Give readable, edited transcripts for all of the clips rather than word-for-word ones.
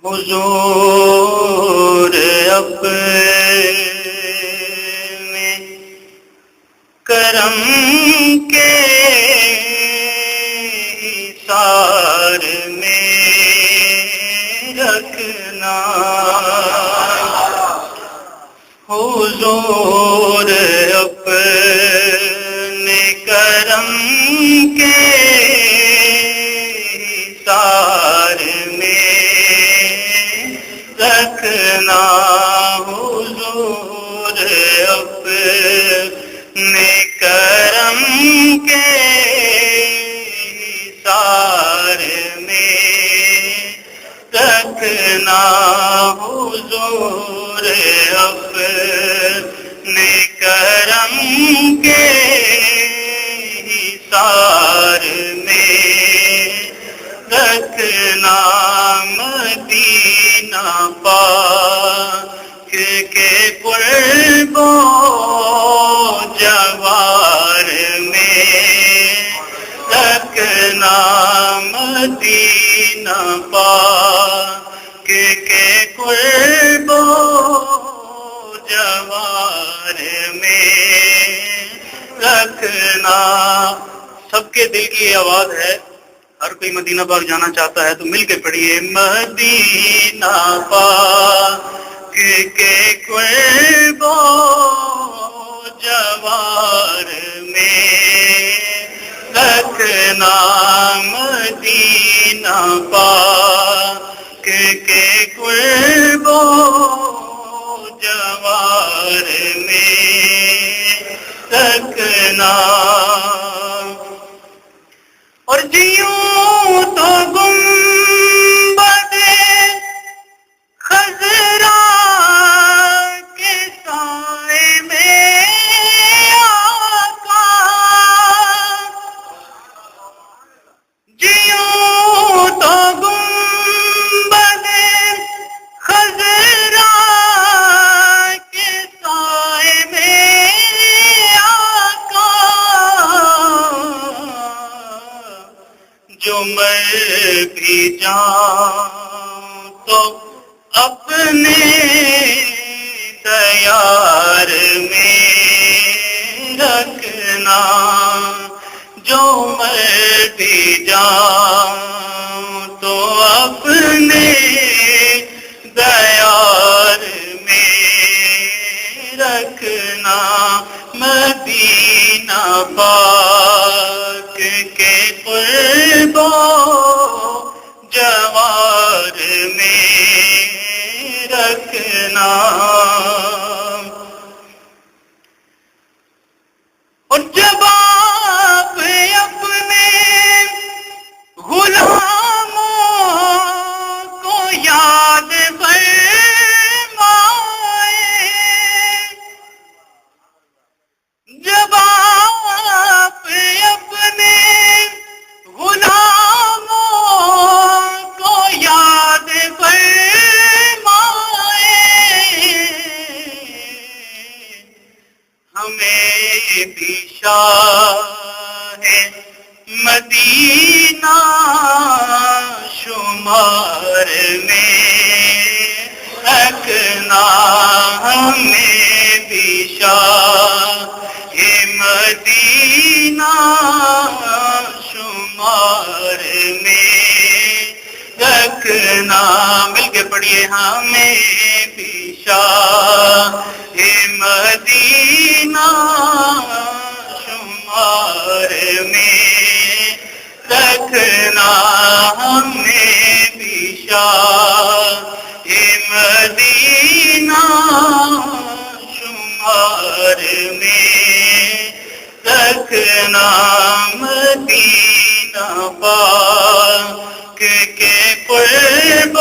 حضور اپنے کرم کے حصار میں رکھنا، حضور اپنے کرم کے حصار میں رکھنا، حضور اپنے کرم کے حصار میں رکھنا، حضور اپنے کرم کے حصار میں رکھنا، مدینہ پاک کے قرب و جوار میں رکھنا، مدینہ پاک کے قرب و جوار میں رکھنا۔ سب کے دل کی یہ آواز ہے، ہر کوئی مدینہ پاک جانا چاہتا ہے، تو مل کے پڑھیے، مدینہ پاک کے قرب و جوار میں رکھنا، مدینہ پاک کے قرب و جوار میں رکھنا۔ اور جیوں تو گنبد خضرا کے سائے میں آقا، جیوں تو گنبد خضرا کے سائے میں آقا، جو میں بھی جاؤں تو اپنے دیار میں رکھنا، جو میں بھی جاؤں تو اپنے دیار میں رکھنا، مدینہ پاک کے قرب و جوار میں رکھنا۔ اور جب آپ اپنے غلاموں کو یاد فرمائے، جب آپ اپنے غلاموں کو یاد فرمائے، ہمیں بھی شاہ مدینہ شمار میں رکھنا، ہمیں بھی شاہ مدینہ شمار میں رکھنا، مل کے پڑھیے، ہمیں بھی شاہ مدینہ شمار میں رکھنا، ہمیں بھی شاہ مدینہ شمار میں رکھنا، مدینہ پاک کے قرب و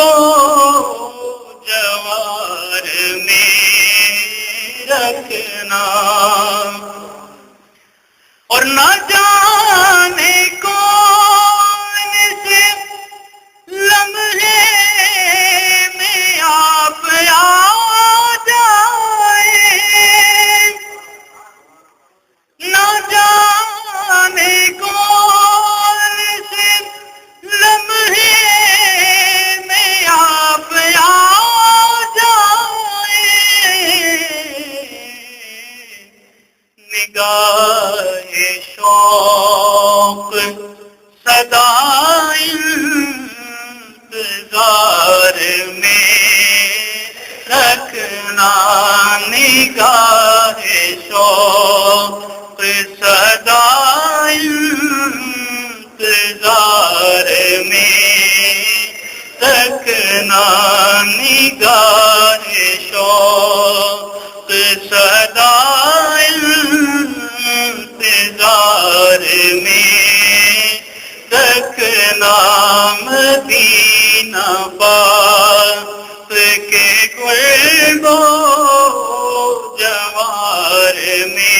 جوار میں رکھنا۔ اور نہ جانے کو شوق صدا انتظار میں رکھنا نگاہ شوق صدا انتظار میں رکھنا نگاہ شوق صدا انتظار میں رکھنا مدینہ پاک کے گلبو جوار میں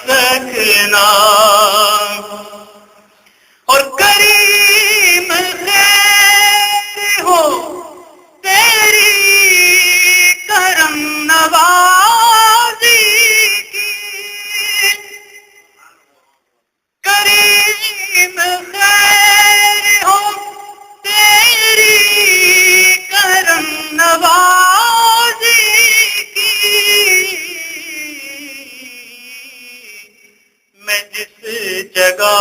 رکھنا اور کریم خیر ہو تیری کرم نوازی کی کریم خیر ہو تیری کرم نوازی کی میں جس جگہ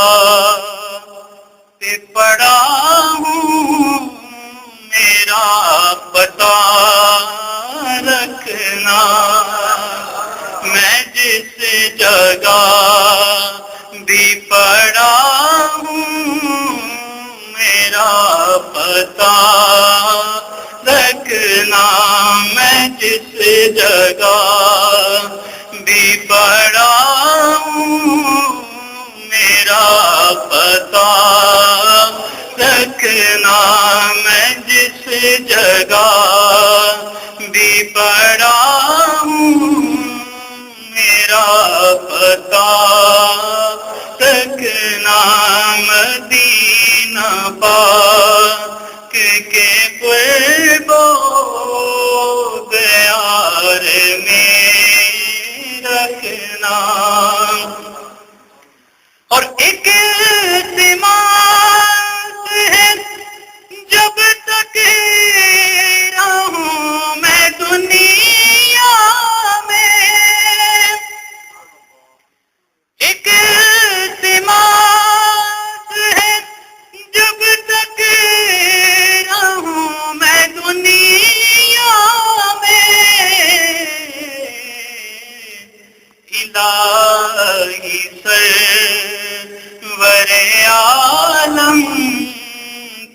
پہ پڑا ہوں میرا پتہ رکھنا میں جس جگہ بھی پڑا ہوں میرا پتہ رکھنا میں جس جگہ بھی پڑا ہوں میرا پتہ رکھنا میں جس جگہ بھی پڑا ہوں میرا پتہ رکھنا مدینہ پاک کے قربو دیار میں رکھنا اور ایک التماس ہے جب تک رہوں میں دنیا میں ایک التماس ہے جب تک رہوں میں دنیا میں الہی سرور عالم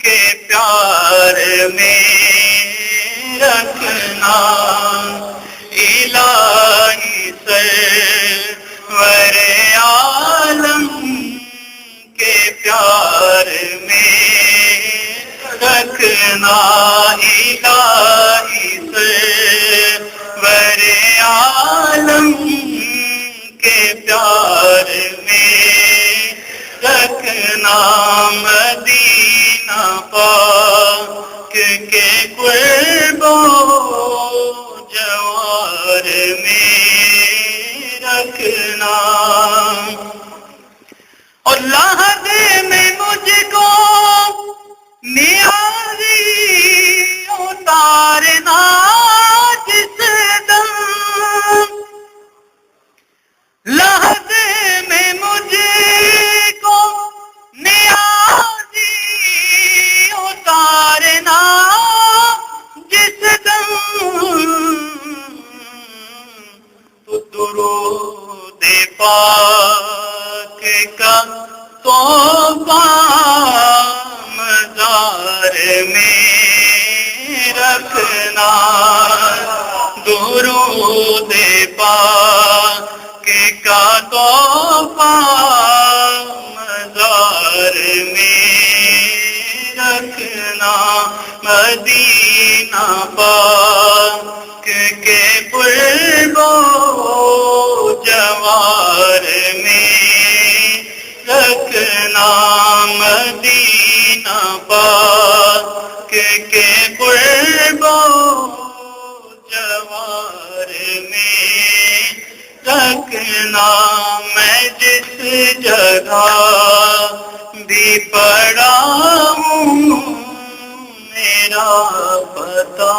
کے پیار میں رکھنا الہی سرور عالم کے پیار میں رکھنا الہی سرور عالم کے پیار میں رکھنا مدینہ پاک کے قربو جوار میں رکھنا اور لحد میں مجھ کو نیازی اتارنا جس دم لحد میں مجھ کو نیازی اتارنا جس دم تو درود پاک کا تحفہ مزار میں رکھنا درود پاک کا تحفہ مزار میں رکھنا مدینہ پاک کے قربو جوار میں رکھنا مدینہ پاک کے قربو جوار میں رکھنا میں جس جگہ بھی پڑا ہوں میرا پتہ